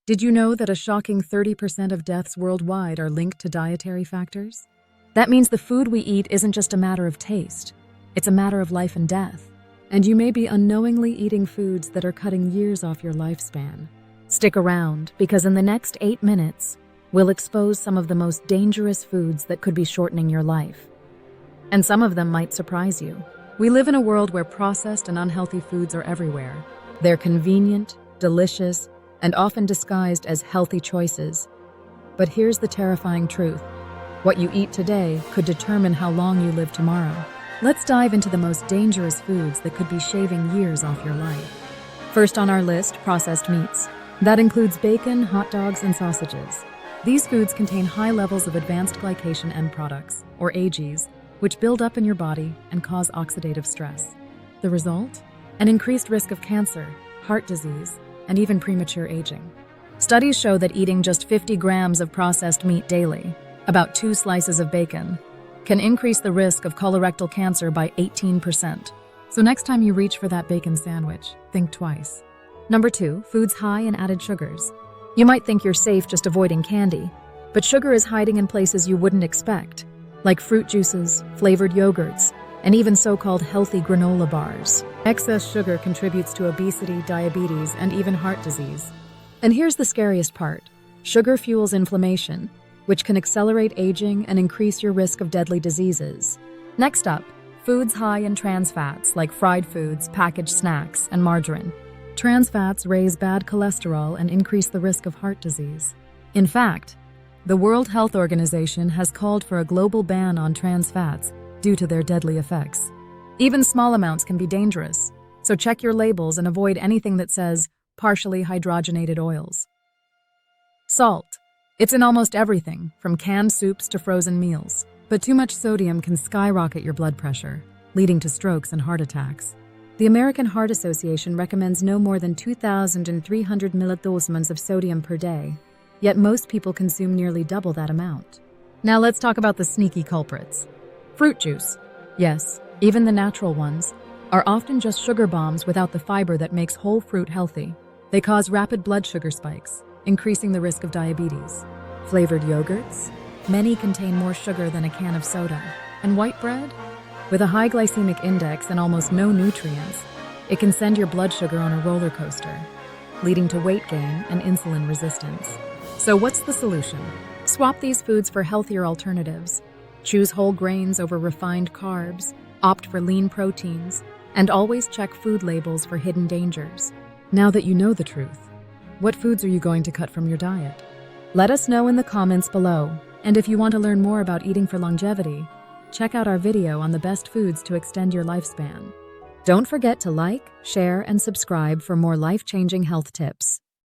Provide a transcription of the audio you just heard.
Did you know that a shocking 30% of deaths worldwide are linked to dietary factors? That means the food we eat isn't just a matter of taste, it's a matter of life and death. And you may be unknowingly eating foods that are cutting years off your lifespan. Stick around, because in the next 8 minutes, we'll expose some of the most dangerous foods that could be shortening your life. And some of them might surprise you. We live in a world where processed and unhealthy foods are everywhere. They're convenient, delicious, and often disguised as healthy choices. But here's the terrifying truth. What you eat today could determine how long you live tomorrow. Let's dive into the most dangerous foods that could be shaving years off your life. First on our list, processed meats. That includes bacon, hot dogs, and sausages. These foods contain high levels of advanced glycation end products, or AGEs, which build up in your body and cause oxidative stress. The result? An increased risk of cancer, heart disease, and even premature aging. Studies show that eating just 50 grams of processed meat daily, about 2 slices of bacon, can increase the risk of colorectal cancer by 18%. So next time you reach for that bacon sandwich, think twice. Number 2, foods high in added sugars. You might think you're safe just avoiding candy, but sugar is hiding in places you wouldn't expect, like fruit juices, flavored yogurts, and even so-called healthy granola bars. Excess sugar contributes to obesity, diabetes, and even heart disease. And here's the scariest part. Sugar fuels inflammation, which can accelerate aging and increase your risk of deadly diseases. Next up, foods high in trans fats like fried foods, packaged snacks, and margarine. Trans fats raise bad cholesterol and increase the risk of heart disease. In fact, the World Health Organization has called for a global ban on trans fats due to their deadly effects. Even small amounts can be dangerous, so check your labels and avoid anything that says partially hydrogenated oils. Salt. It's in almost everything, from canned soups to frozen meals. But too much sodium can skyrocket your blood pressure, leading to strokes and heart attacks. The American Heart Association recommends no more than 2,300 millidoses of sodium per day, yet most people consume nearly double that amount. Now let's talk about the sneaky culprits. Fruit juice. Yes, even the natural ones, are often just sugar bombs without the fiber that makes whole fruit healthy. They cause rapid blood sugar spikes, increasing the risk of diabetes. Flavored yogurts. Many contain more sugar than a can of soda. And white bread? With a high glycemic index and almost no nutrients, it can send your blood sugar on a roller coaster, leading to weight gain and insulin resistance. So what's the solution? Swap these foods for healthier alternatives. Choose whole grains over refined carbs, opt for lean proteins, and always check food labels for hidden dangers. Now that you know the truth, what foods are you going to cut from your diet? Let us know in the comments below. And if you want to learn more about eating for longevity, check out our video on the best foods to extend your lifespan. Don't forget to like, share, and subscribe for more life-changing health tips.